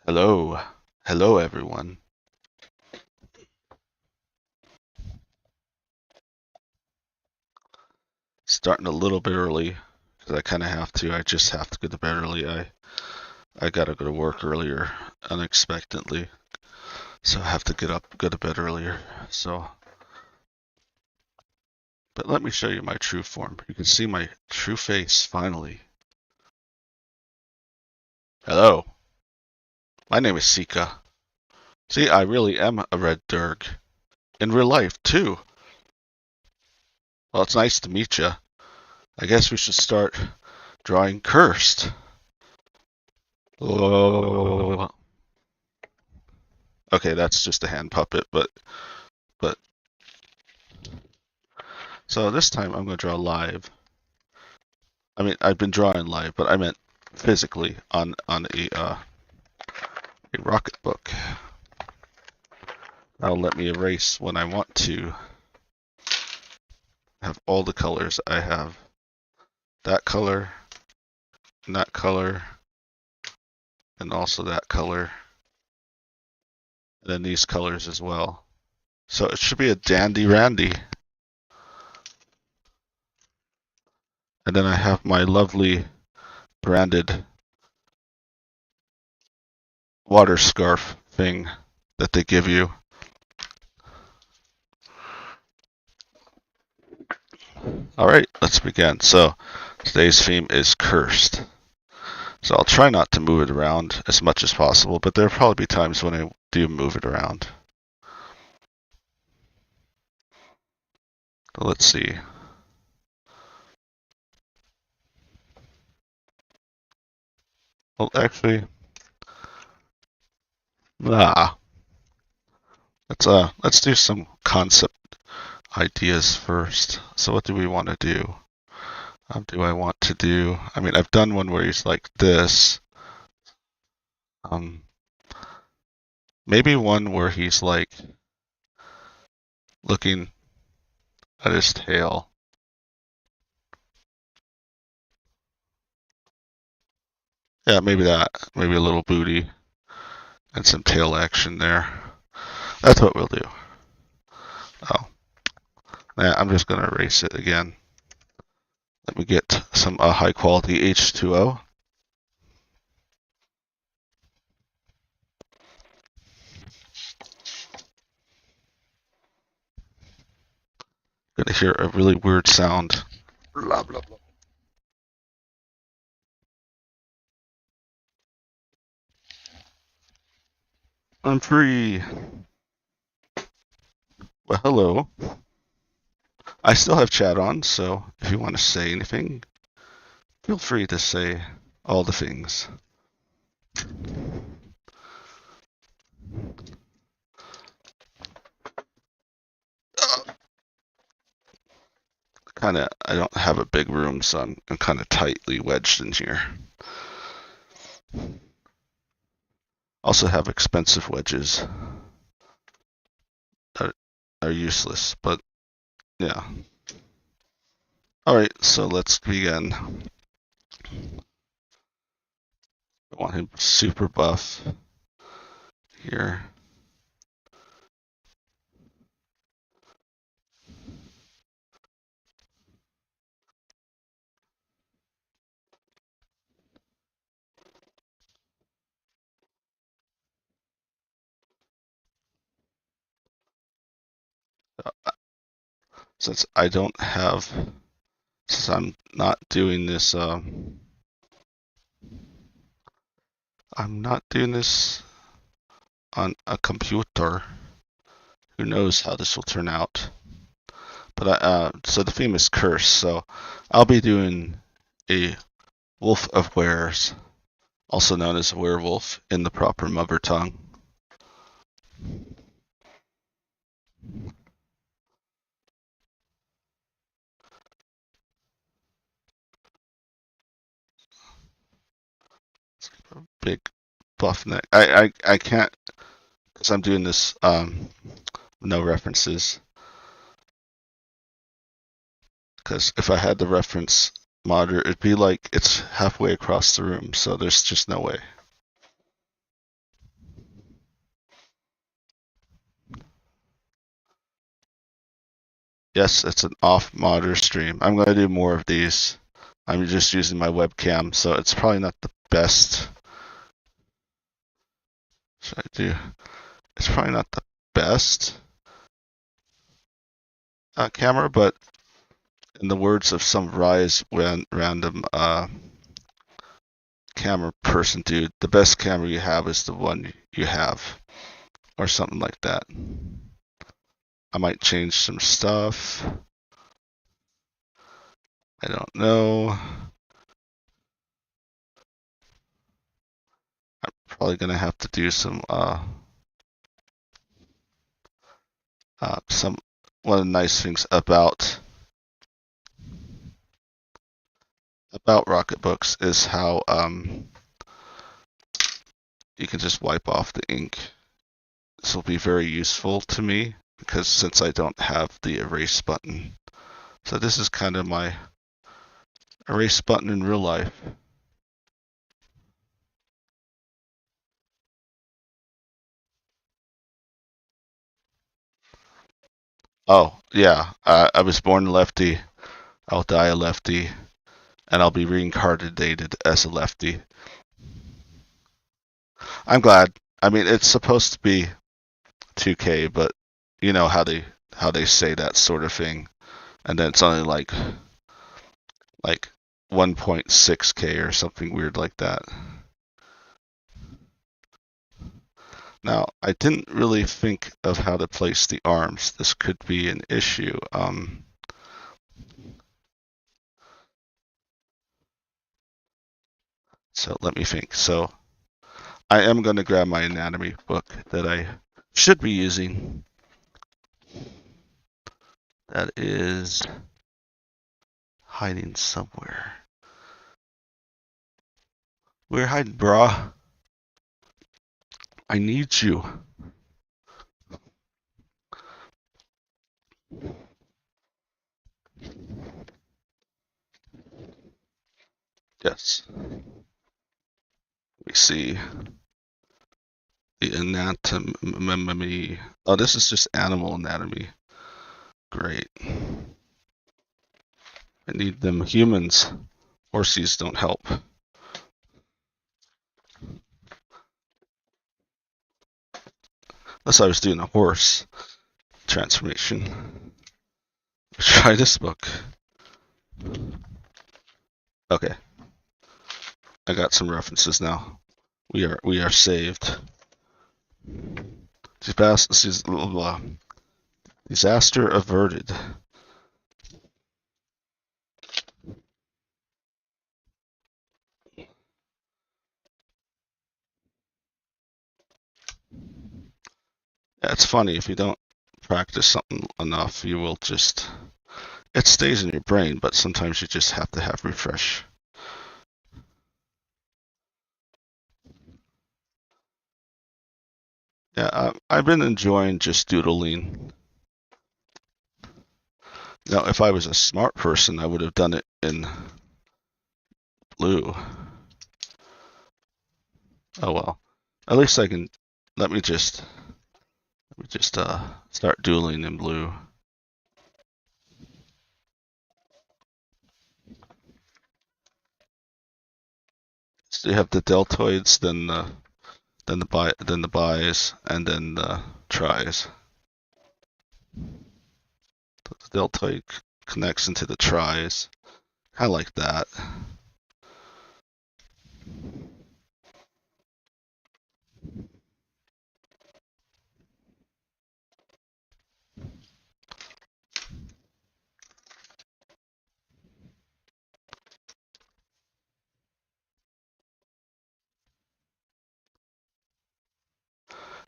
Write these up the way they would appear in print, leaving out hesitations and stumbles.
Hello. Hello, everyone. Starting a little bit early because I kind of have to. I just have to go to bed early. I gotta go to work earlier unexpectedly, so I have to go to bed earlier. But let me show you my true form. You can see my true face finally. Hello. My name is Sika. See, I really am a red Durg. In real life, too. Well, it's nice to meet you. I guess we should start drawing cursed. Okay, that's just a hand puppet, but so this time I'm going to draw live. I mean, I've been drawing live, but I meant physically on a rocket book. That'll let me erase when I want to. Have all the colors. I have that color, and that color, and also that color, and then these colors as well. So it should be a dandy randy. And then I have my lovely branded water scarf thing that they give you. All right, let's begin. So today's theme is cursed. So I'll try not to move it around as much as possible, but there'll probably be times when I do move it around. So let's see. Well, actually, let's do some concept ideas first. So what do we want to do? Do I want to do? I mean, I've done one where he's like this. Maybe one where he's like looking at his tail. Yeah, maybe that. Maybe a little booty and some tail action there. That's what we'll do. Oh, yeah, I'm just going to erase it again. Let me get some high quality H2O. Gonna hear a really weird sound. Blah, blah, blah. I'm free. Well, hello. I still have chat on, so if you want to say anything, feel free to say all the things. I don't have a big room, so I'm kind of tightly wedged in here. Also have expensive wedges that are useless, but yeah. Alright, so let's begin. I want him super buff here. Since I'm not doing this, I'm not doing this on a computer. Who knows how this will turn out? But so the theme is curse. So I'll be doing a wolf of wares, also known as a werewolf in the proper mother tongue. Big buff neck. I can't because I'm doing this no references. Because if I had the reference monitor, it'd be like it's halfway across the room, so there's just no way. Yes, it's an off-monitor stream. I'm going to do more of these. I'm just using my webcam, so it's probably not the best. Should I do? It's probably not the best camera, but in the words of some random camera person, dude, the best camera you have is the one you have, or something like that. I might change some stuff. I don't know. I'm probably gonna have to do some one of the nice things about Rocketbooks is how you can just wipe off the ink. This will be very useful to me because since I don't have the erase button. So this is kind of my erase button in real life. Oh, yeah, I was born a lefty. I'll die a lefty, and I'll be reincarnated as a lefty. I'm glad. I mean, it's supposed to be 2K, but you know how they say that sort of thing, and then it's only like 1.6K or something weird like that. Now, I didn't really think of how to place the arms. This could be an issue. So let me think. So I am going to grab my anatomy book that I should be using. That is hiding somewhere. Where hiding, brah? I need you. Yes. Let me see. The anatomy. Oh, this is just animal anatomy. Great. I need them humans. Horsies don't help. Unless I was doing a horse transformation. Try this book. Okay. I got some references now. We are saved. Disaster averted. Yeah, it's funny if you don't practice something enough, you will just it stays in your brain, but sometimes you just have to have refresh. Yeah, I've been enjoying just doodling. Now, if I was a smart person, I would have done it in blue. Oh well. At least I can. Let me just start doodling in blue. So you have the deltoids, then the bis, and then the tris. The deltoid connects into the tris. I like that.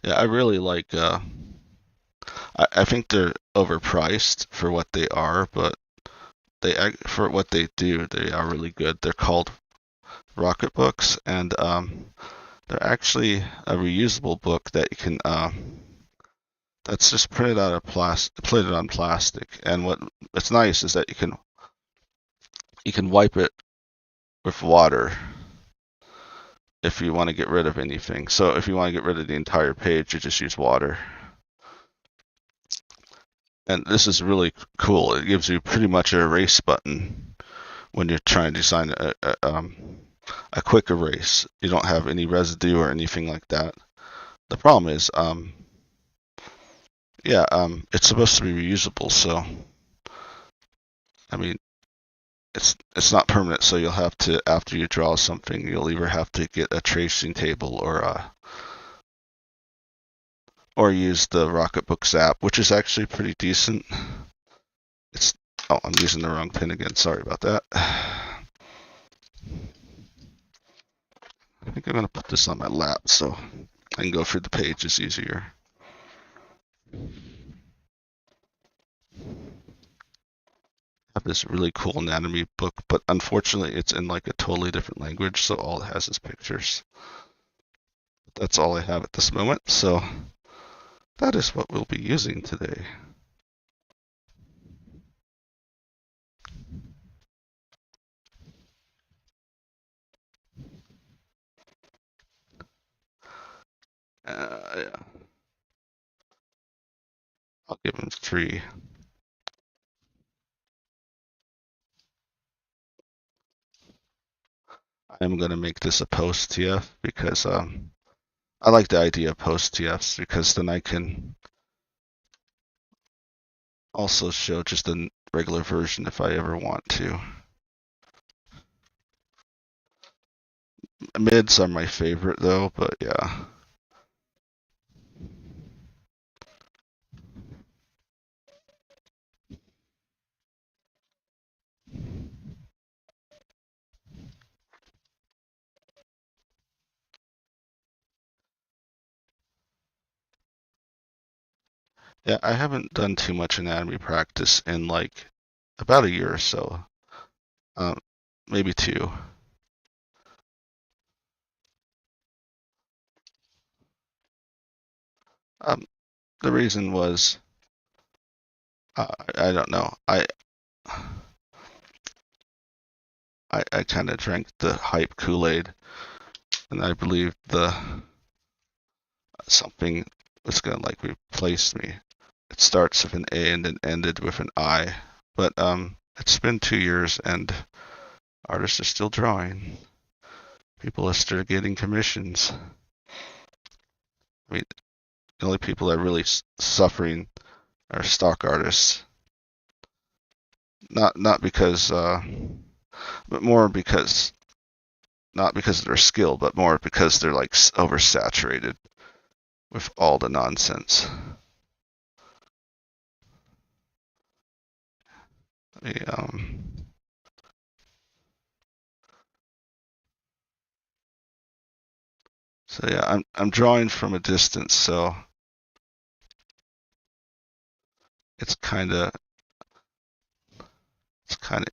Yeah, I really like. I think they're overpriced for what they are, but for what they do, they are really good. They're called Rocket Books, and they're actually a reusable book that you can that's just printed on plastic. And what's nice is that you can wipe it with water if you want to get rid of anything. So if you want to get rid of the entire page, you just use water. And this is really cool. It gives you pretty much an erase button when you're trying to design a quick erase. You don't have any residue or anything like that. The problem is, it's supposed to be reusable, so I mean, it's not permanent. So you'll have to, after you draw something, you'll either have to get a tracing table or use the Rocketbooks app, which is actually pretty decent. It's I'm using the wrong pin again. Sorry about that. I think I'm gonna put this on my lap so I can go through the pages easier. Have this really cool anatomy book, but unfortunately it's in like a totally different language, so all it has is pictures. That's all I have at this moment, so that is what we'll be using today. Yeah. I'll give him 3. I'm going to make this a post TF because I like the idea of post TFs because then I can also show just a regular version if I ever want to. Mids are my favorite though, but yeah. Yeah, I haven't done too much anatomy practice in like about a year or so. Maybe 2. Um, the reason was I don't know. I kind of drank the hype Kool-Aid, and I believed the something was gonna like replace me. It starts with an A and then ended with an I, but it's been 2 years and artists are still drawing. People are still getting commissions. I mean, the only people that are really suffering are stock artists. Not because, but more because not because of their skill, but more because they're like oversaturated with all the nonsense. So yeah, I'm drawing from a distance, so it's kind of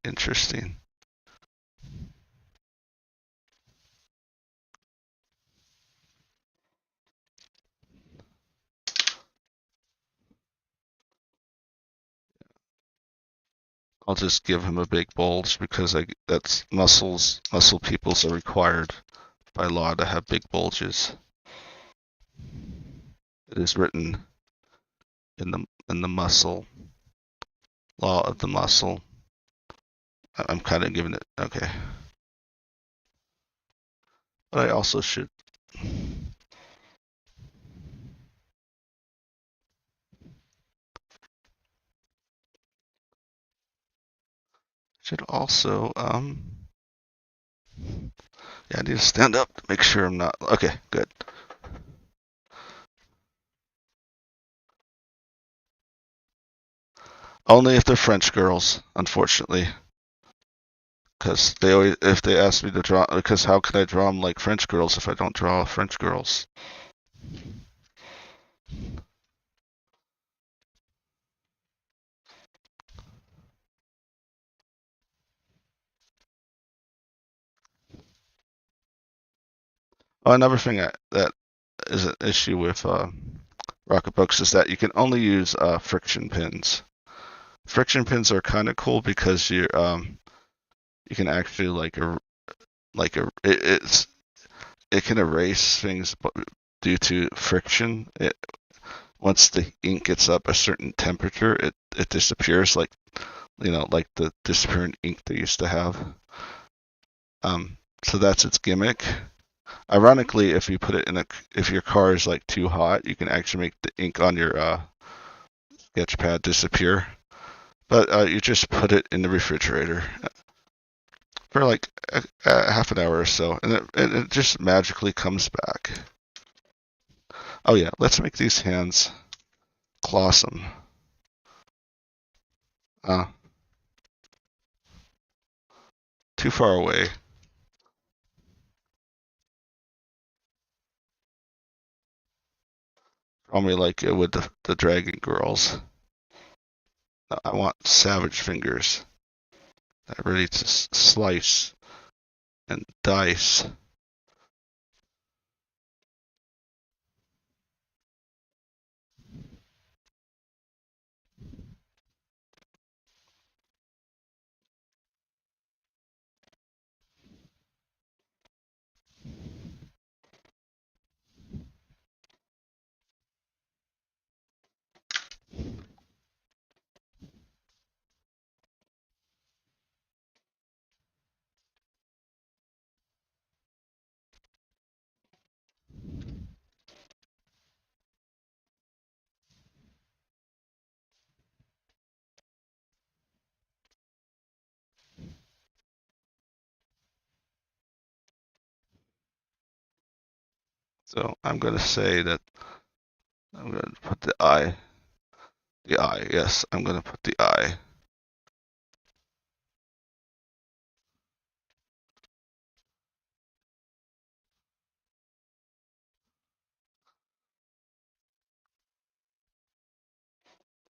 interesting. I'll just give him a big bulge because that's muscle peoples are required by law to have big bulges. It is written in the muscle law of the muscle. I'm kind of giving it okay, but I also should also yeah, I need to stand up to make sure I'm not okay. Good. Only if they're French girls, unfortunately. Because they always, if they ask me to draw, because how can I draw them like French girls if I don't draw French girls? Oh, another thing that is an issue with Rocketbooks is that you can only use friction pins. Friction pins are kind of cool because you can actually it can erase things due to friction. once the ink gets up a certain temperature, it disappears, like like the disappearing ink they used to have. So that's its gimmick. Ironically, if you put it in if your car is like too hot, you can actually make the ink on your sketch pad disappear. But you just put it in the refrigerator for like a half an hour or so, and it just magically comes back. Oh yeah, let's make these hands clawsome. Uh, Too far away. Probably like it with the Dragon Girls. I want savage fingers that are ready to slice and dice. So I'm going to say that I'm going to put the eye. The eye, yes, I'm going to put the eye.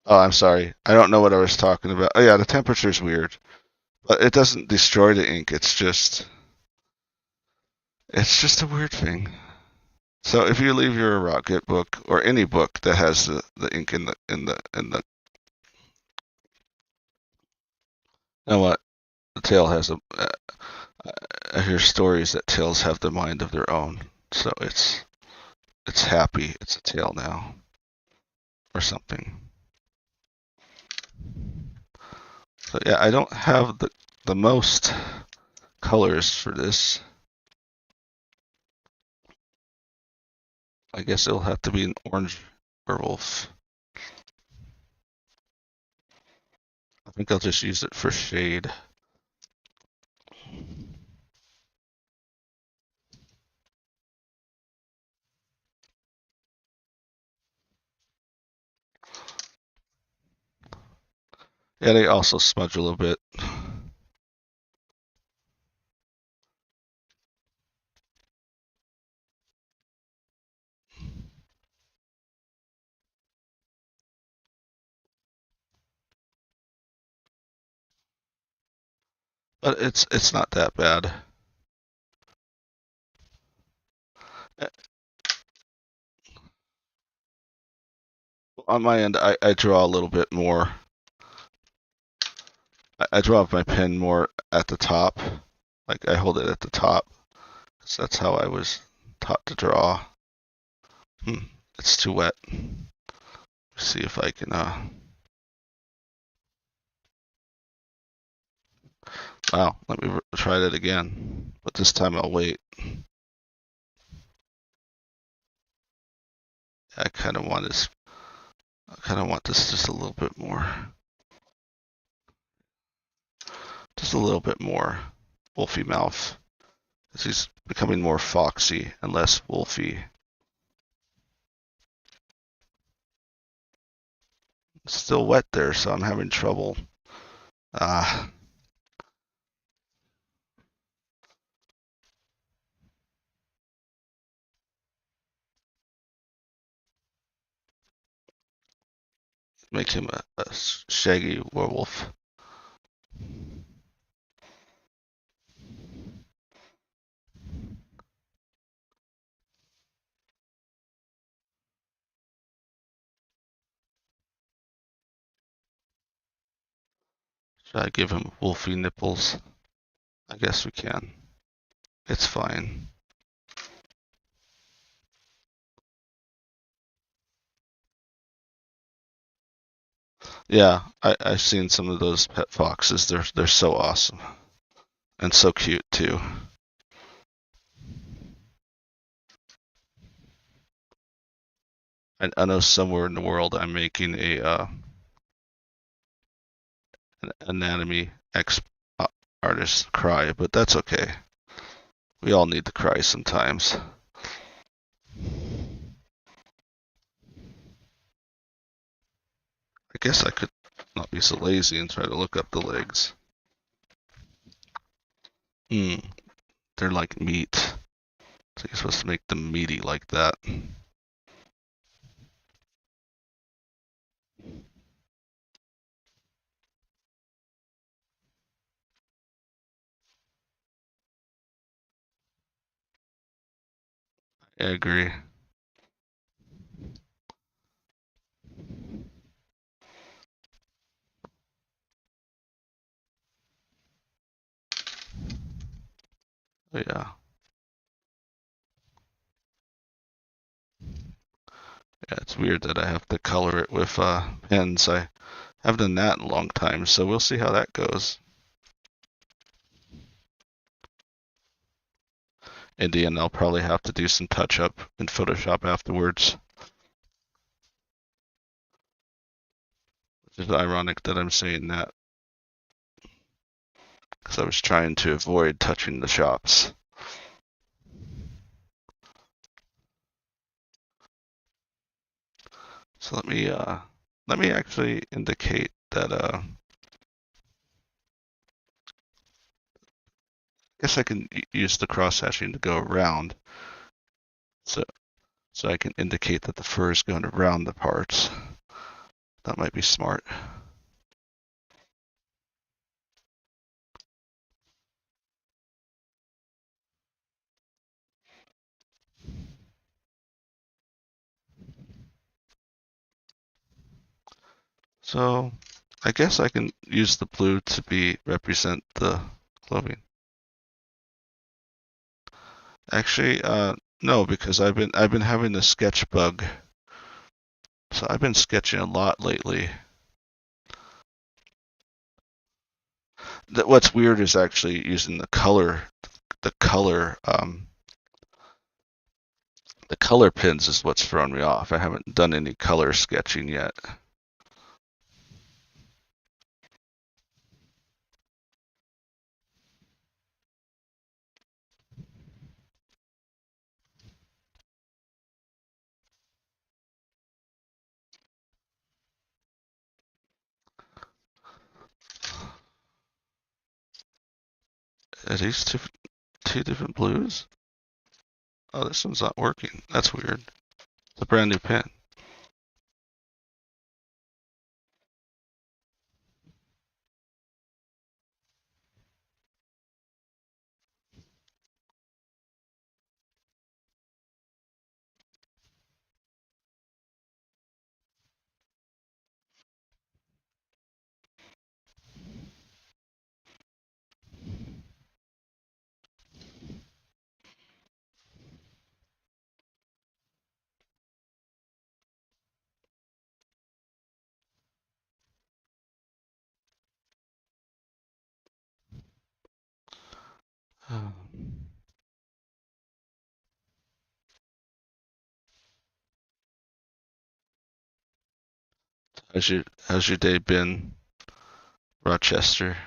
Oh, I'm sorry. I don't know what I was talking about. Oh, yeah, the temperature's weird. But it doesn't destroy the ink. It's just a weird thing. So if you leave your rocket book or any book that has the ink in the you know what? The tail has a I hear stories that tails have the mind of their own. So it's happy. It's a tail now or something. So yeah, I don't have the most colors for this. I guess it'll have to be an orange werewolf. I think I'll just use it for shade. Yeah, they also smudge a little bit. But it's not that bad. On my end, I draw a little bit more. I draw my pen more at the top. Like I hold it at the top. So that's how I was taught to draw. It's too wet. Let's see if I can wow, let me try that again. But this time I'll wait. I kind of want this. I kind of want this just a little bit more. Just a little bit more. Wolfie mouth. As he's becoming more foxy and less wolfy. It's still wet there, so I'm having trouble. Ah, make him a shaggy werewolf. Should I give him wolfy nipples? I guess we can. It's fine. Yeah, I've seen some of those pet foxes. They're so awesome and so cute too. I know somewhere in the world I'm making a an anatomy ex artist cry, but that's okay. We all need to cry sometimes. I guess I could not be so lazy and try to look up the legs. Hmm, they're like meat. So you're supposed to make them meaty like that. I agree. But yeah, yeah, it's weird that I have to color it with pens. I haven't done that in a long time, so we'll see how that goes. In the end, I'll probably have to do some touch up in Photoshop afterwards, which is ironic that I'm saying that because I was trying to avoid touching the shops. So let me actually indicate that I guess I can use the cross hatching to go around, so so I can indicate that the fur is going around the parts. That might be smart. So I guess I can use the blue to be represent the clothing. Actually, no, because I've been having the sketch bug. So I've been sketching a lot lately. What's weird is actually using the color, the color pins is what's thrown me off. I haven't done any color sketching yet. Are these two different blues? Oh, this one's not working. That's weird. It's a brand new pen. How's your day been, Rochester?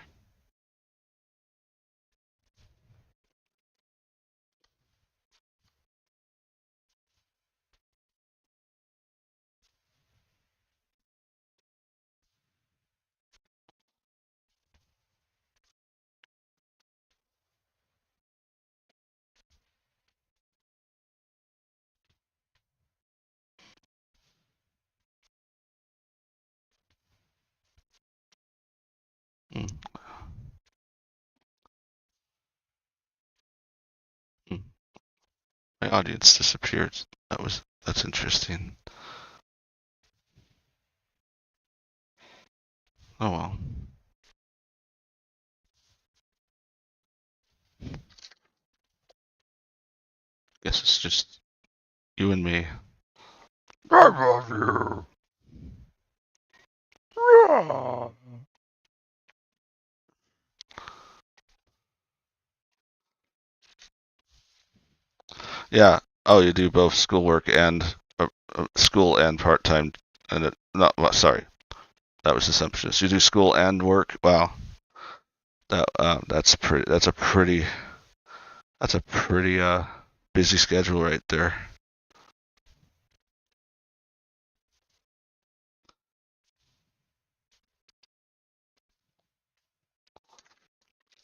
Mm, mm. My audience disappeared. That's interesting. Oh well. Guess it's just you and me. I love you. Yeah. Oh, you do both school and part time, and not. Well, sorry, that was assumptions. You do school and work. Wow, that's pretty. That's a pretty busy schedule right there.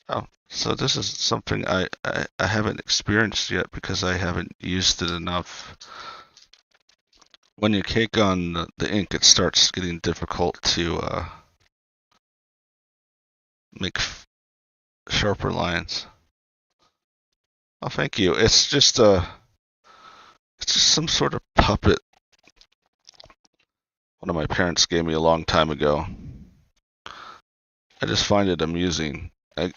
Oh, so this is something I haven't experienced yet because I haven't used it enough. When you cake on the ink, it starts getting difficult to make sharper lines. Oh, thank you. It's just some sort of puppet one of my parents gave me a long time ago. I just find it amusing.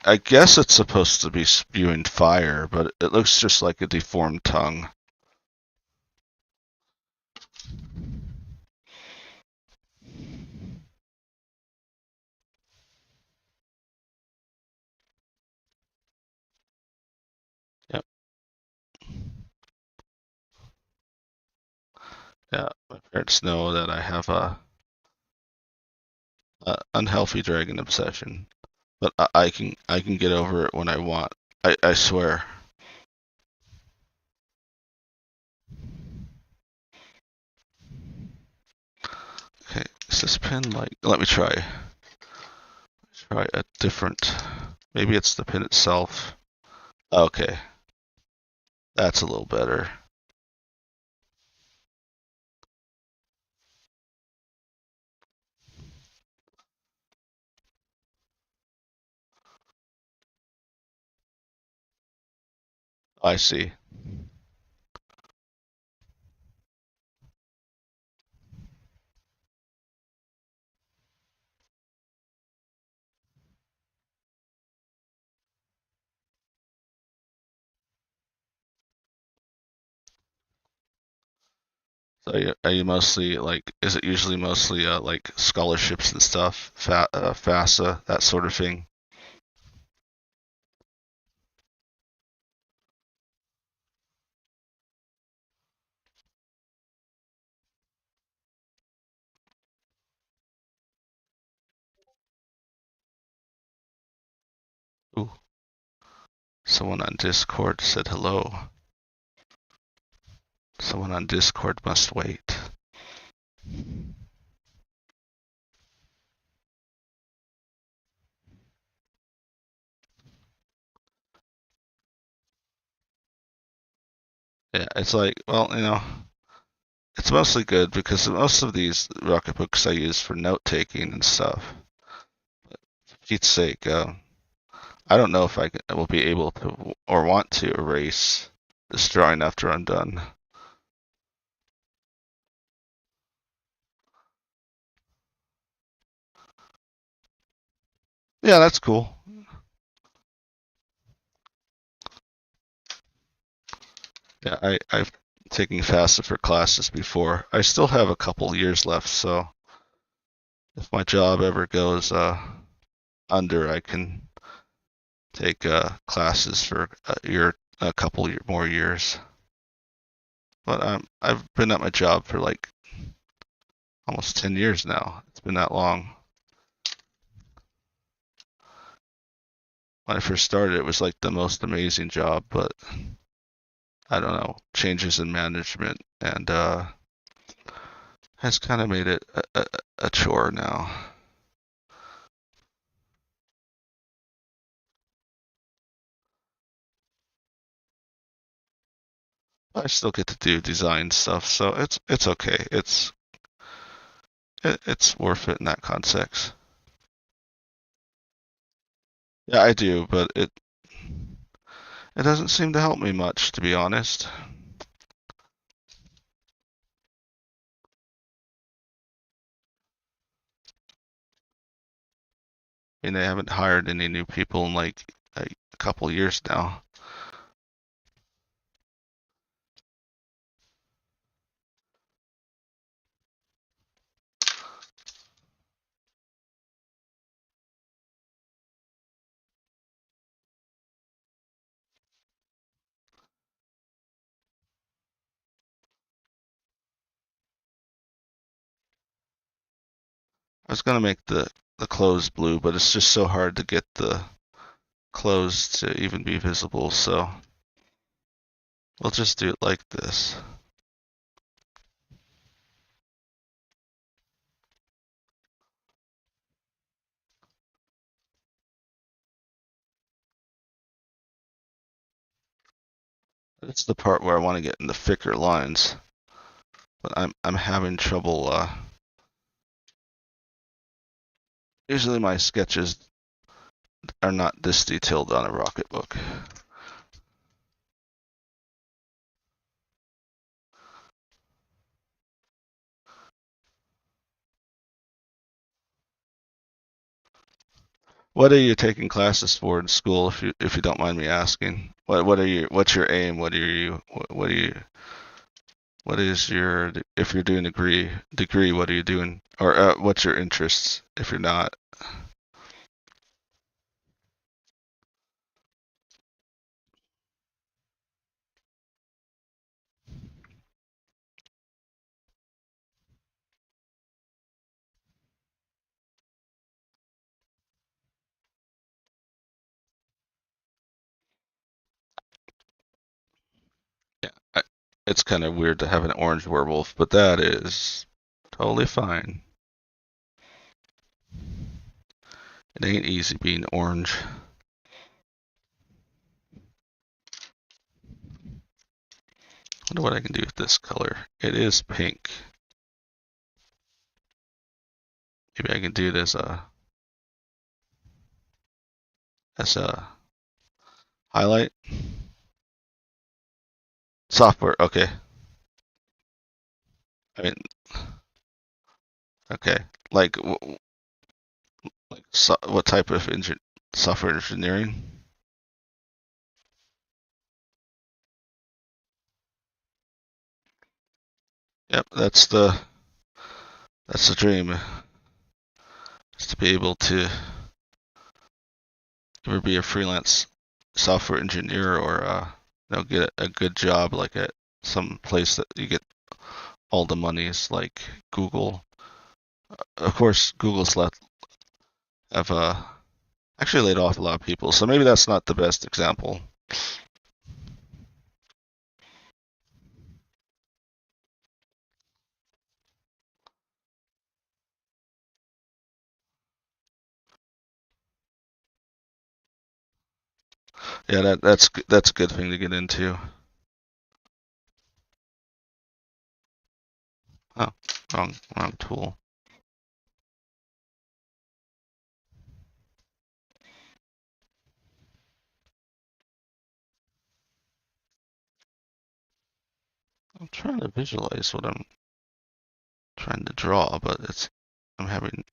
I guess it's supposed to be spewing fire, but it looks just like a deformed tongue. Yep. Yeah, my parents know that I have a unhealthy dragon obsession, but I can get over it when I want. I swear. Okay, is this pin like? Let me try. Try a different. Maybe it's the pin itself. Okay, that's a little better. I see. So are you mostly like? Is it usually mostly like scholarships and stuff, FAFSA, that sort of thing? Ooh, someone on Discord said hello. Someone on Discord must wait. Yeah, it's like, well, it's mostly good because most of these rocket books I use for note taking and stuff. For Pete's sake, I don't know if I will be able to or want to erase this drawing after I'm done. Yeah, that's cool. Yeah, I've taken FAFSA for classes before. I still have a couple years left, so if my job ever goes under, I can take classes for a couple more years. But I've been at my job for like almost 10 years now. It's been that long. When I first started, it was like the most amazing job, but I don't know, changes in management and has kind of made it a chore now. I still get to do design stuff, so it's okay. It's worth it in that context. Yeah, I do, but it doesn't seem to help me much, to be honest. I mean, they haven't hired any new people in like a couple years now. I was gonna make the clothes blue, but it's just so hard to get the clothes to even be visible, so we'll just do it like this. That's the part where I want to get in the thicker lines, but I'm having trouble. Usually my sketches are not this detailed on a Rocketbook. What are you taking classes for in school, if you don't mind me asking? What's your aim? What are you what is your if you're doing degree, what are you doing? Or what's your interests if you're not? Yeah, it's kind of weird to have an orange werewolf, but that is totally fine. It ain't easy being orange. Wonder what I can do with this color. It is pink. Maybe I can do it as a highlight. Software, okay. I mean, okay. Like, what type of software engineering? Yep, that's the dream. Is to be able to either be a freelance software engineer or get a good job like at some place that you get all the monies like Google. Of course, Google's have actually laid off a lot of people, so maybe that's not the best example. Yeah, that's a good thing to get into. Oh, wrong tool. I'm trying to visualize what I'm trying to draw, but I'm having.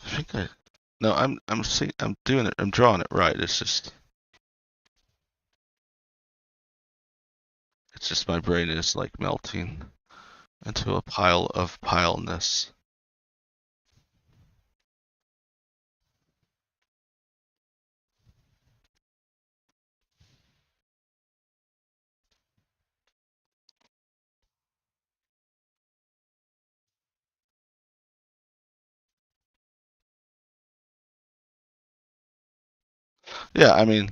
I think I. No, I'm doing it. I'm drawing it right. It's just my brain is like melting into a pile of pileness. Yeah, I mean,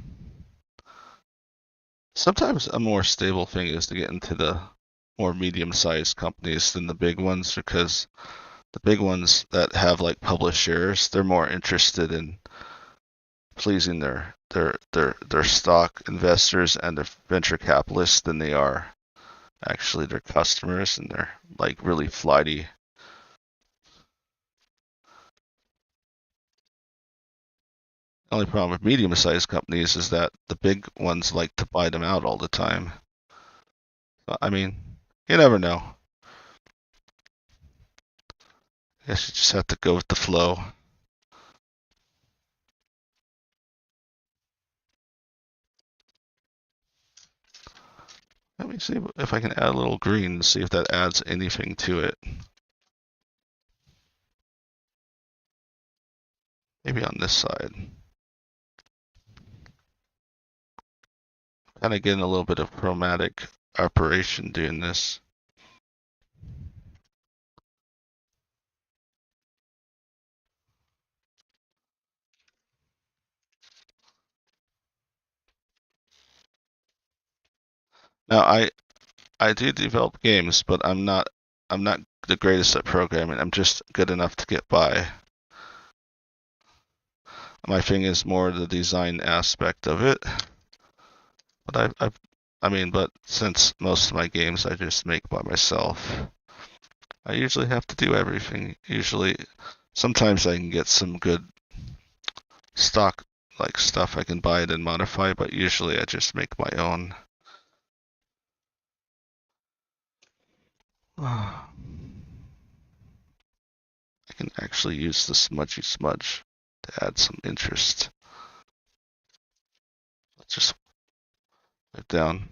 sometimes a more stable thing is to get into the more medium-sized companies than the big ones because the big ones that have like published shares, they're more interested in pleasing their stock investors and their venture capitalists than they are actually their customers, and they're like really flighty. The only problem with medium-sized companies is that the big ones like to buy them out all the time. I mean, you never know. I guess you just have to go with the flow. Let me see if I can add a little green and see if that adds anything to it. Maybe on this side. Kind of getting a little bit of chromatic operation doing this. Now I do develop games, but I'm not the greatest at programming. I'm just good enough to get by. My thing is more the design aspect of it. But but since most of my games I just make by myself, I usually have to do everything. Usually, sometimes I can get some good stock like stuff I can buy it and modify, but usually I just make my own. I can actually use the smudgy smudge to add some interest. Let's just put down.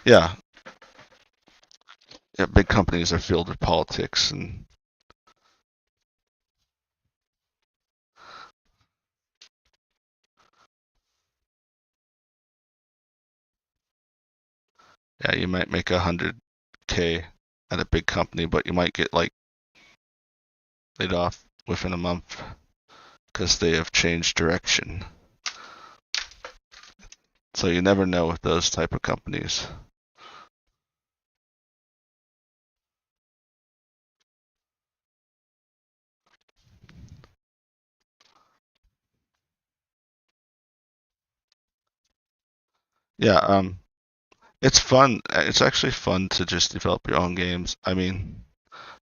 Yeah, yeah, big companies are filled with politics and yeah, you might make 100K at a big company, but you might get like laid off within a month because they have changed direction. So you never know with those type of companies. Yeah, it's fun. It's actually fun to just develop your own games. I mean,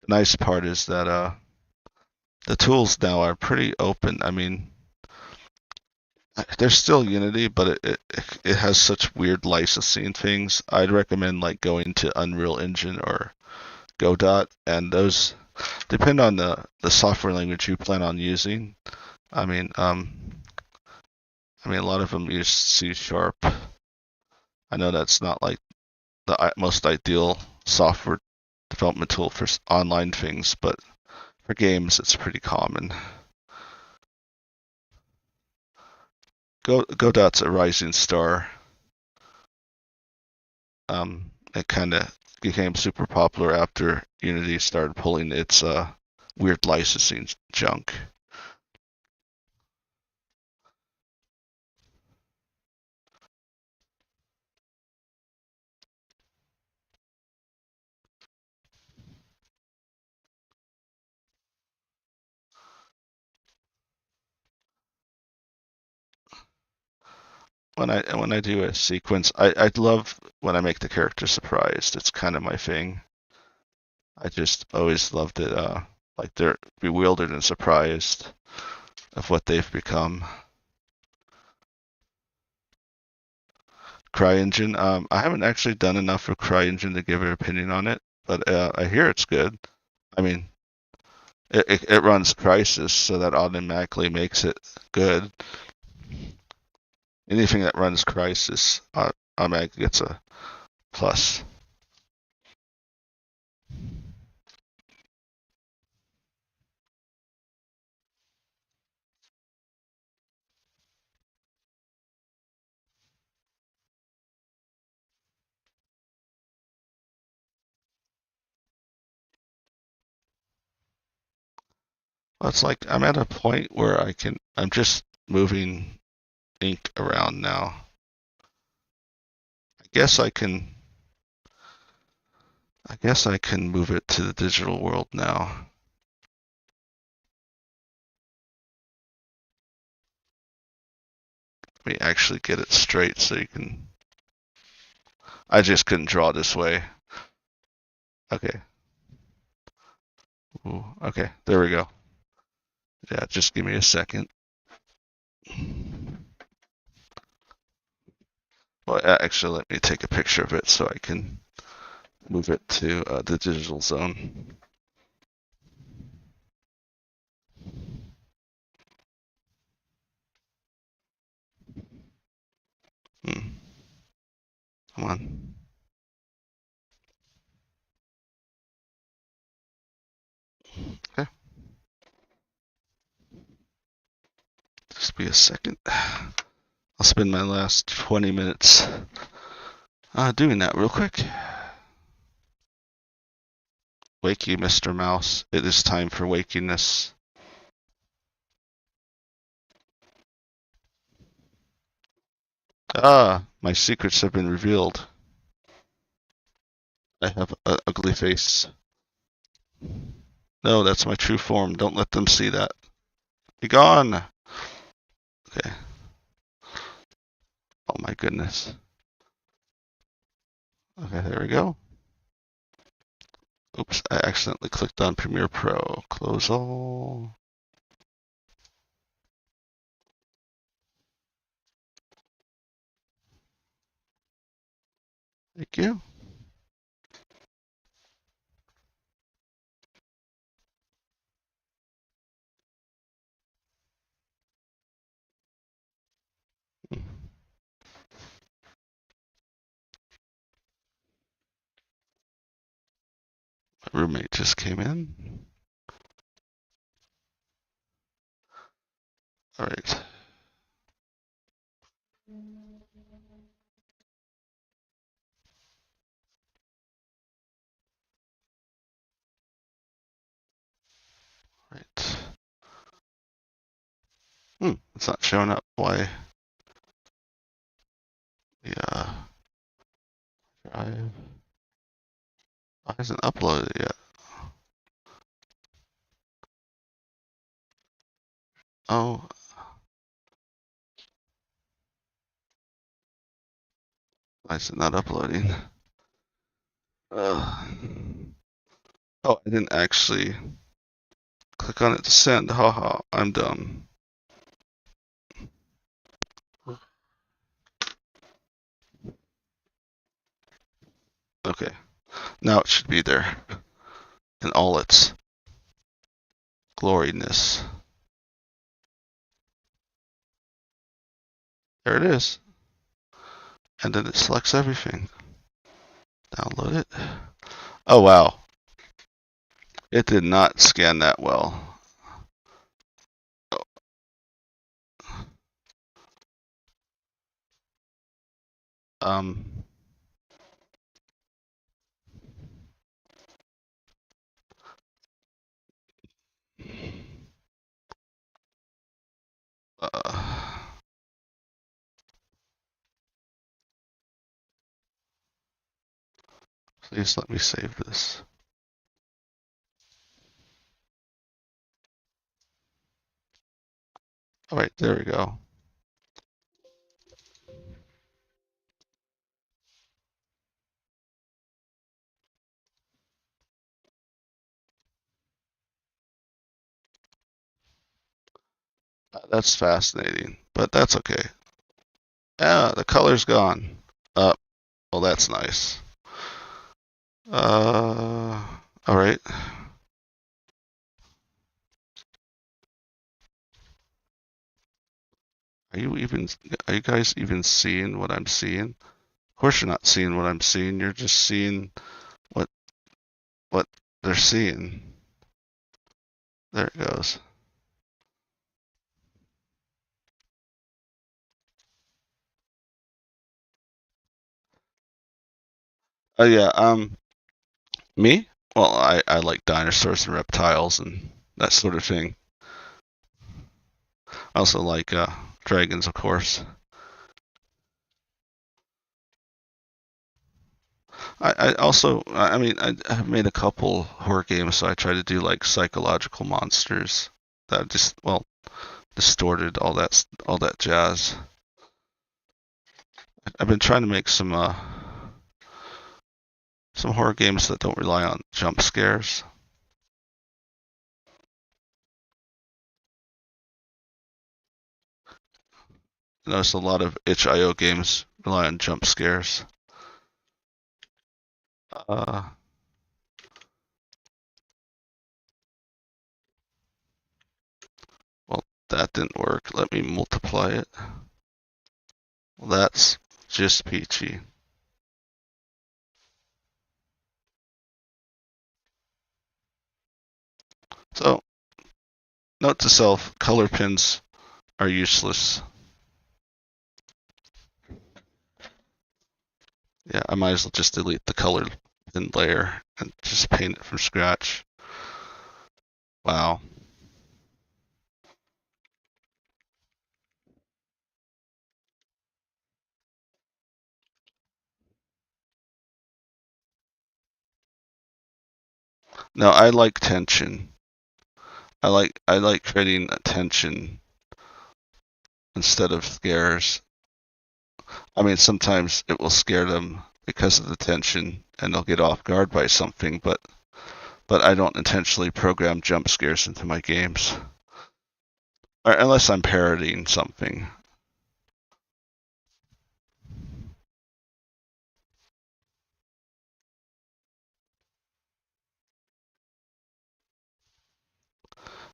the nice part is that the tools now are pretty open. I mean, there's still Unity, but it has such weird licensing things. I'd recommend like going to Unreal Engine or Godot, and those depend on the software language you plan on using. I mean, a lot of them use C sharp. I know that's not like the most ideal software development tool for online things, but for games, it's pretty common. Godot's a rising star. It kind of became super popular after Unity started pulling its weird licensing junk. When I do a sequence, I love when I make the character surprised. It's kind of my thing. I just always loved it. Like they're bewildered and surprised of what they've become. CryEngine. I haven't actually done enough for CryEngine to give an opinion on it, but I hear it's good. I mean, it runs Crysis, so that automatically makes it good. Anything that runs Crysis automatically gets a plus. Well, it's like I'm at a point where I'm just moving ink around now. I guess I can move it to the digital world now. Let me actually get it straight so you can. I just couldn't draw this way. Okay. Ooh, okay, there we go. Yeah, just give me a second. Well, actually, let me take a picture of it so I can move it to the digital zone. Hmm. Come on. Okay. Just be a second. I'll spend my last 20 minutes doing that real quick. Wakey, Mr. Mouse. It is time for wakiness. My secrets have been revealed. I have an ugly face. No, that's my true form. Don't let them see that. Be gone! Okay. Oh my goodness. Okay, there we go. Oops, I accidentally clicked on Premiere Pro. Close all. Thank you. My roommate just came in. All right. Right. It's not showing up. Why? Yeah. Drive. Why hasn't uploaded yet? Oh. Why is it not uploading? Oh, I didn't actually click on it to send. Haha, I'm dumb. Okay. Now it should be there in all its gloriness. There it is. And then it selects everything. Download it. Oh, wow. It did not scan that well. Um, please let me save this. All right, there we go. That's fascinating, but that's okay. Yeah, the color's gone. Well, that's nice. All right. Are you guys even seeing what I'm seeing? Of course you're not seeing what I'm seeing. You're just seeing what they're seeing. There it goes. Oh yeah, me? Well, I like dinosaurs and reptiles and that sort of thing. I also like dragons, of course. I've made a couple horror games, so I try to do like psychological monsters that just, well, distorted all that jazz. I've been trying to make some horror games that don't rely on jump scares. I notice a lot of itch.io games rely on jump scares. Well, that didn't work. Let me multiply it. Well, that's just peachy. So, note to self, color pins are useless. I might as well just delete the color thin layer and just paint it from scratch. Wow. No, I like tension. I like creating tension instead of scares. I mean, sometimes it will scare them because of the tension and they'll get off guard by something, but I don't intentionally program jump scares into my games. Or unless I'm parodying something.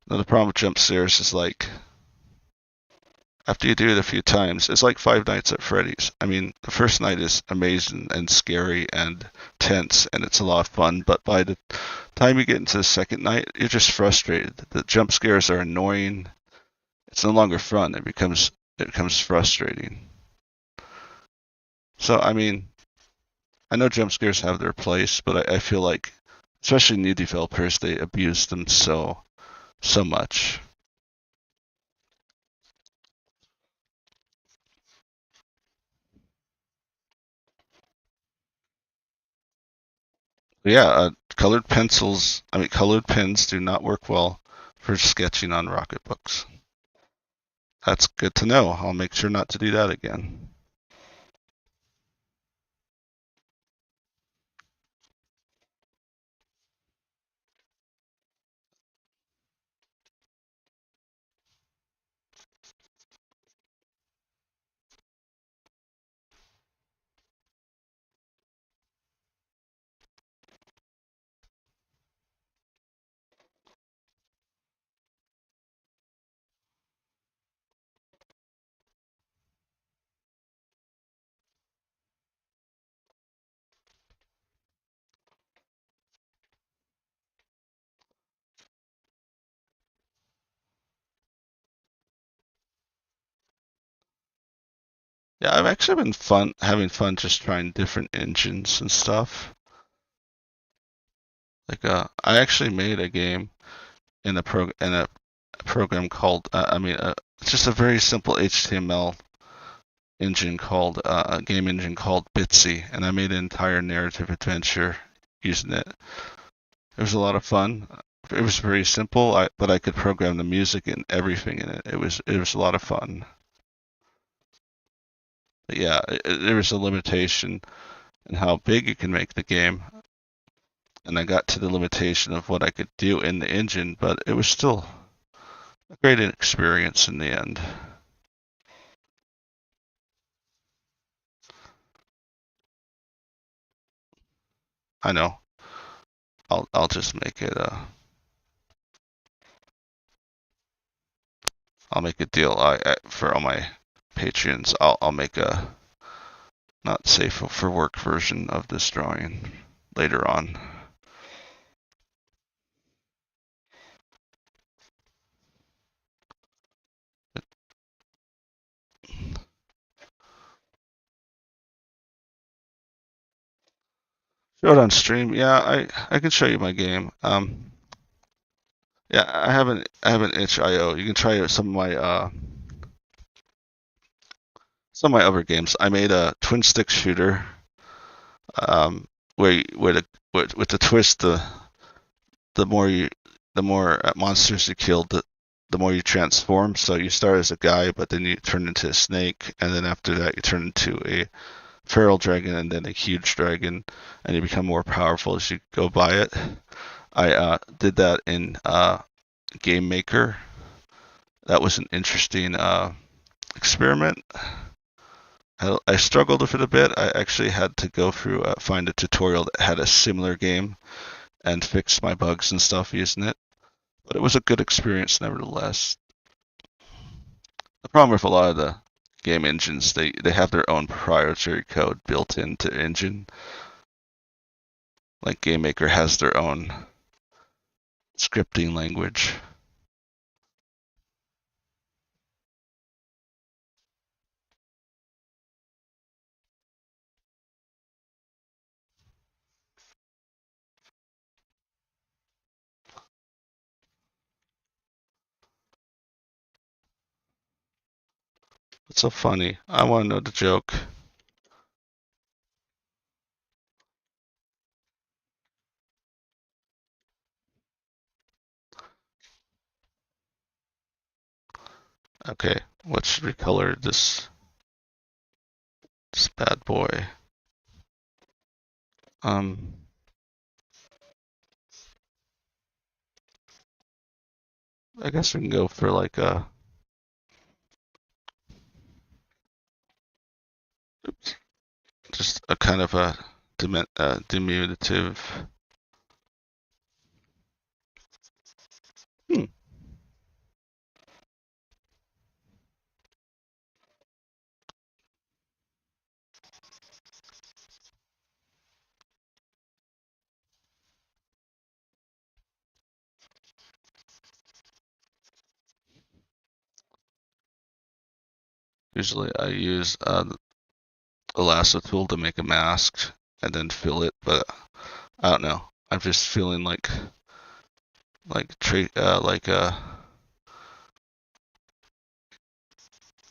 Now, the problem with jump scares is like after you do it a few times, it's like Five Nights at Freddy's. I mean, the first night is amazing and scary and tense, and it's a lot of fun. But by the time you get into the second night, you're just frustrated. The jump scares are annoying. It's no longer fun. It becomes frustrating. So I mean, I know jump scares have their place, but I feel like, especially new developers, they abuse them so much. Yeah, colored pens do not work well for sketching on Rocketbooks. That's good to know. I'll make sure not to do that again. Yeah, I've actually been having fun just trying different engines and stuff. Like, I actually made a game in a program called, it's just a very simple HTML engine called a game engine called Bitsy, and I made an entire narrative adventure using it. It was a lot of fun. It was very simple, but I could program the music and everything in it. It was a lot of fun. But yeah, there was a limitation in how big you can make the game, and I got to the limitation of what I could do in the engine, but it was still a great experience in the end. I know. I'll just make it. I'll make a deal. For all my Patreons, I'll make a not safe for work version of this drawing later on. Show it on stream. Yeah, I can show you my game. Yeah, I have an itch.io. You can try some of my other games. I made a twin stick shooter, where with the twist, the more you the more monsters you kill, the more you transform. So you start as a guy, but then you turn into a snake, and then after that you turn into a feral dragon, and then a huge dragon, and you become more powerful as you go by it. I did that in Game Maker. That was an interesting experiment. I struggled with it a bit. I actually had to go through find a tutorial that had a similar game and fix my bugs and stuff using it. But it was a good experience nevertheless. The problem with a lot of the game engines, they have their own proprietary code built into the engine. Like Game Maker has their own scripting language. What's so funny? I want to know the joke. Okay, what should we color this bad boy? Um, I guess we can go for like a, oops, just a kind of a diminutive. Hmm. Usually I use a lasso tool to make a mask and then fill it, but I don't know. I'm just feeling like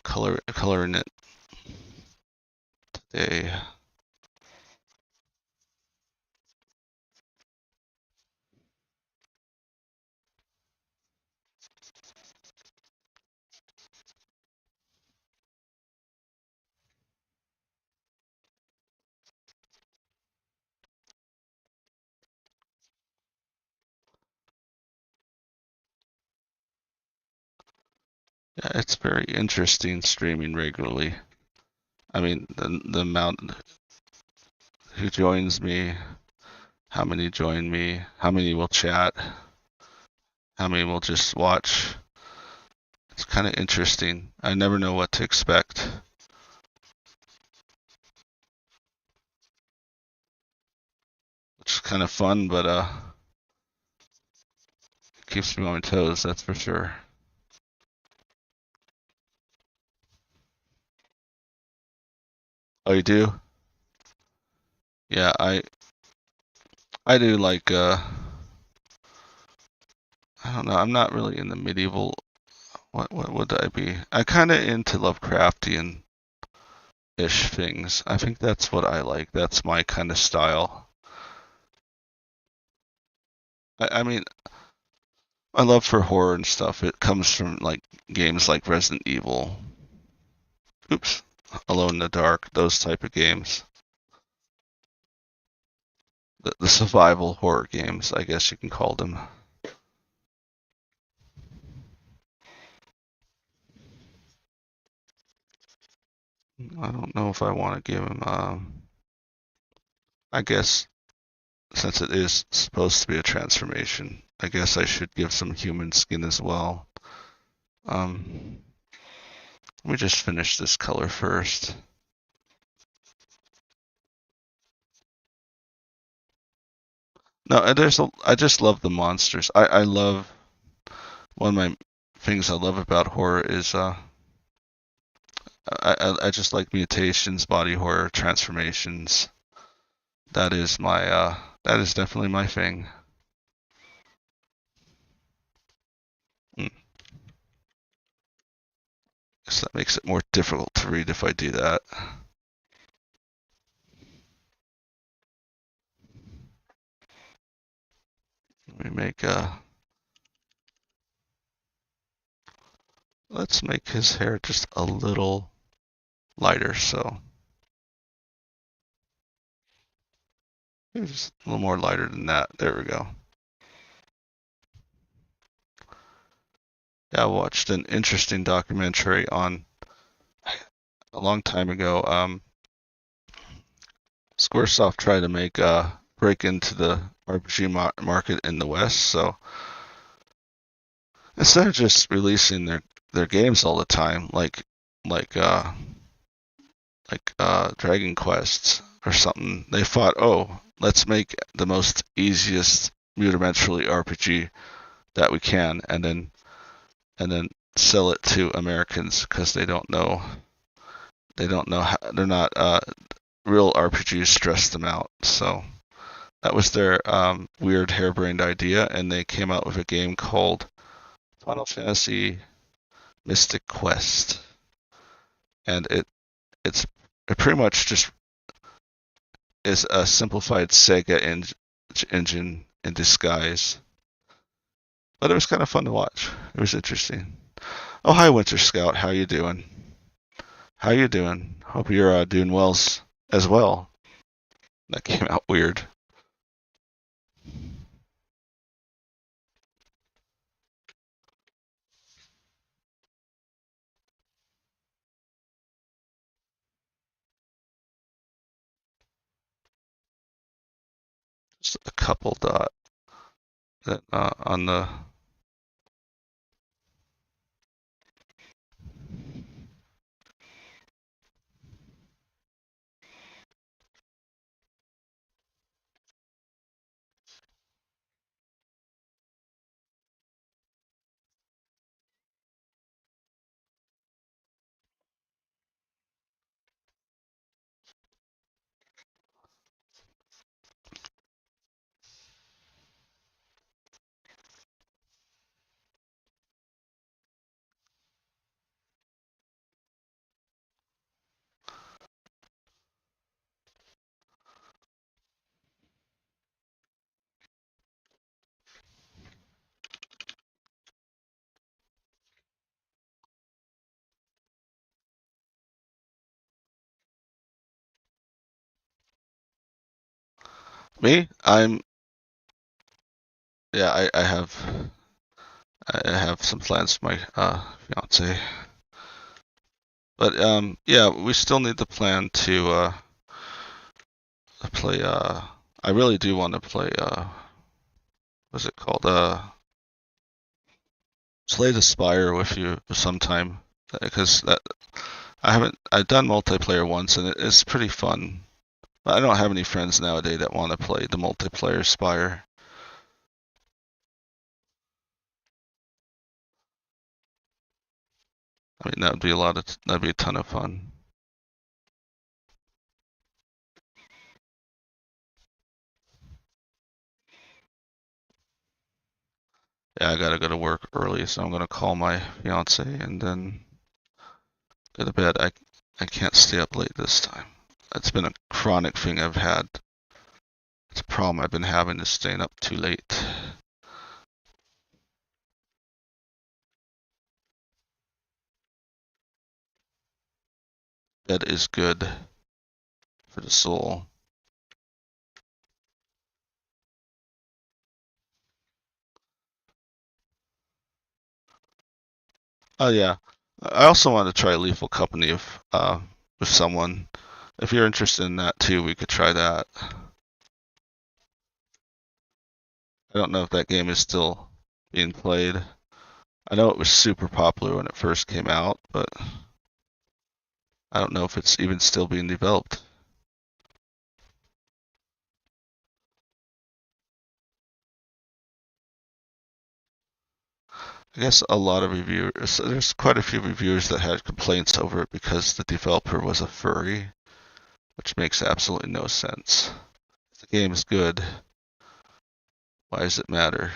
coloring it today. Yeah, it's very interesting streaming regularly. I mean, the amount who joins me, how many join me, how many will chat, how many will just watch. It's kind of interesting. I never know what to expect. Which is kind of fun, but keeps me on my toes, that's for sure. Oh, you do? Yeah, I do like I don't know. I'm not really in the medieval. What would I be? I kind of into Lovecraftian ish things. I think that's what I like. That's my kind of style. I mean, my love for horror and stuff. It comes from like games like Resident Evil. Oops, Alone in the Dark. Those type of games. The survival horror games, I guess you can call them. I don't know if I want to give him. I guess since it is supposed to be a transformation, I guess I should give some human skin as well. Let me just finish this color first. No, I just love the monsters. I love one of my things I love about horror is I just like mutations, body horror, transformations. That is definitely my thing. Mm. So that makes it more difficult to read if I do that. Let me make let's make his hair just a little lighter, so maybe just a little more lighter than that. There we go. Yeah, I watched an interesting documentary on a long time ago. Squaresoft tried to make break into the RPG market in the West, so instead of just releasing their games all the time, like uh Dragon Quest or something, they thought, oh, let's make the most easiest rudimentary RPG that we can, and then sell it to Americans because they don't know how, they're not real RPGs stress them out. So that was their weird harebrained idea, and they came out with a game called Final Fantasy Mystic Quest. and it pretty much just is a simplified Sega engine in disguise. But it was kind of fun to watch. It was interesting. Oh, hi, Winter Scout. How you doing? How you doing? Hope you're doing well as well. That came out weird. Just a couple dot that on the. Me? Yeah, I have some plans for my fiance. But yeah, we still need to plan to play I really do want to play what's it called? Slay the Spire with you sometime because that I've done multiplayer once and it's pretty fun. I don't have any friends nowadays that want to play the multiplayer Spire. I mean, that'd be a ton of fun. Yeah, I gotta go to work early, so I'm gonna call my fiance and then go to bed. I can't stay up late this time. It's been a chronic thing I've had. It's a problem I've been having is staying up too late. Bed is good for the soul. Oh yeah. I also want to try Lethal Company with someone. If you're interested in that too, we could try that. I don't know if that game is still being played. I know it was super popular when it first came out, but I don't know if it's even still being developed. I guess a lot of reviewers, there's quite a few reviewers that had complaints over it because the developer was a furry, which makes absolutely no sense. If the game is good, why does it matter?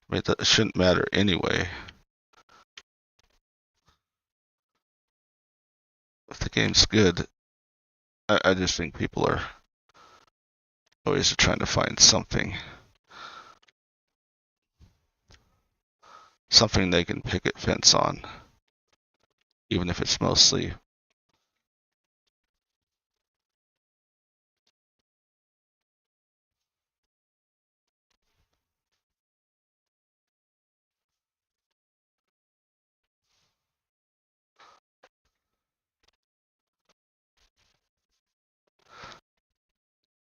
I mean, it shouldn't matter anyway. If the game's good, I just think people are always trying to find something they can picket fence on, even if it's mostly.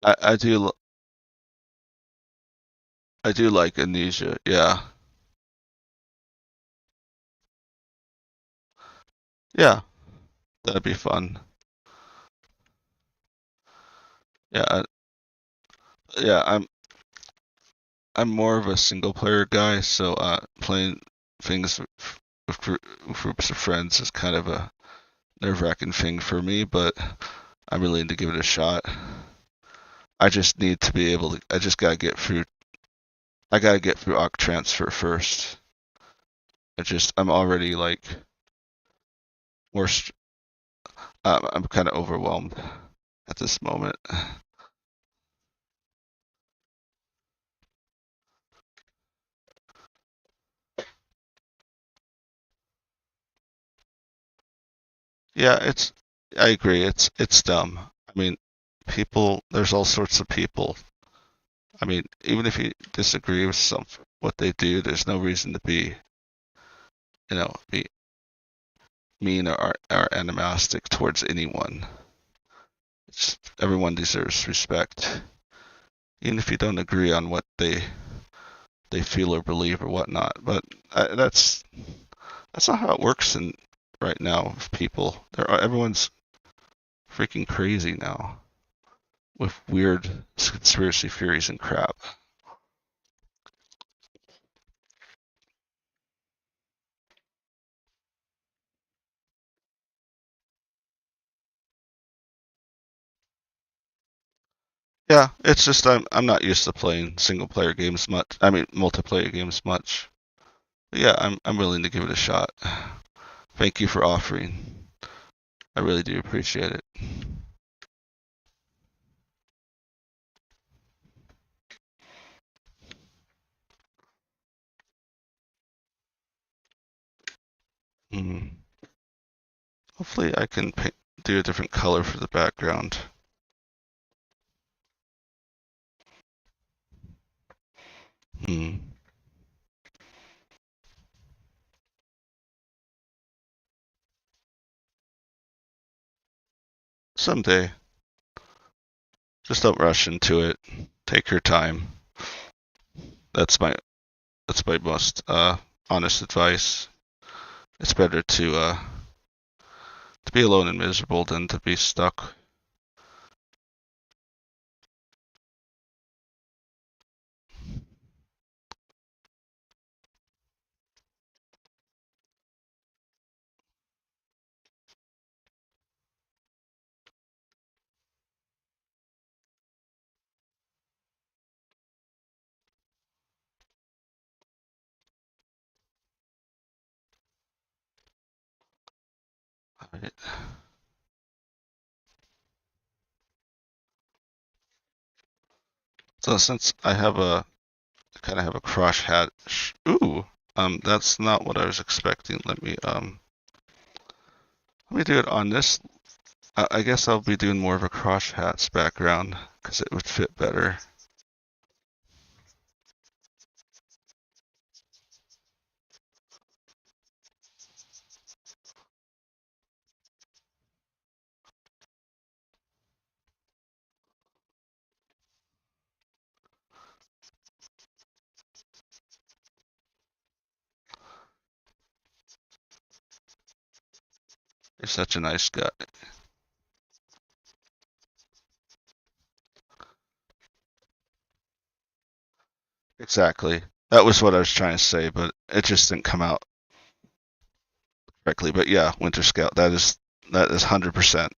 I, I do I do like Amnesia. Yeah, yeah, that'd be fun. Yeah, yeah. I'm more of a single player guy, so playing things with groups of friends is kind of a nerve-wracking thing for me, but I'm willing to give it a shot. I just need to be able to. I just gotta get through I gotta get through Occ transfer first. I'm already like worst. I'm kind of overwhelmed at this moment. Yeah, I agree. It's dumb. I mean, people. There's all sorts of people. I mean, even if you disagree with what they do, there's no reason to be mean or animalistic towards anyone. Everyone deserves respect, even if you don't agree on what they feel or believe or whatnot. But that's not how it works in right now with people. Everyone's freaking crazy now with weird conspiracy theories and crap. Yeah, it's just I'm not used to playing single player games much. I mean multiplayer games much. But yeah, I'm willing to give it a shot. Thank you for offering. I really do appreciate it. Hmm. Hopefully I can do a different color for the background. Hmm. Someday. Just don't rush into it. Take your time. That's my that's my most honest advice. It's better to be alone and miserable than to be stuck. Right. So since I kind of have a cross hatch. Ooh, that's not what I was expecting. Let me do it on this. I guess I'll be doing more of a cross hats background because it would fit better. You're such a nice guy. Exactly. That was what I was trying to say, but it just didn't come out correctly. But yeah, Winter Scout. That is 100%.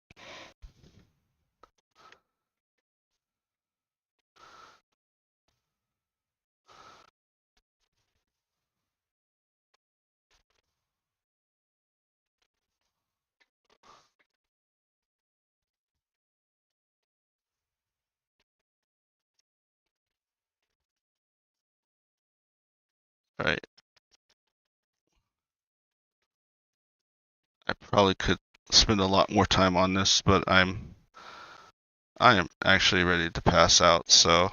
Right. I probably could spend a lot more time on this, but I am actually ready to pass out. So,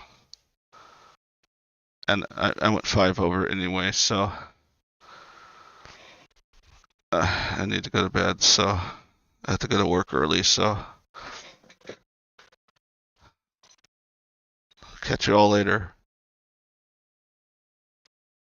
and I went 5 over anyway. So I need to go to bed. So I have to go to work early. So catch you all later.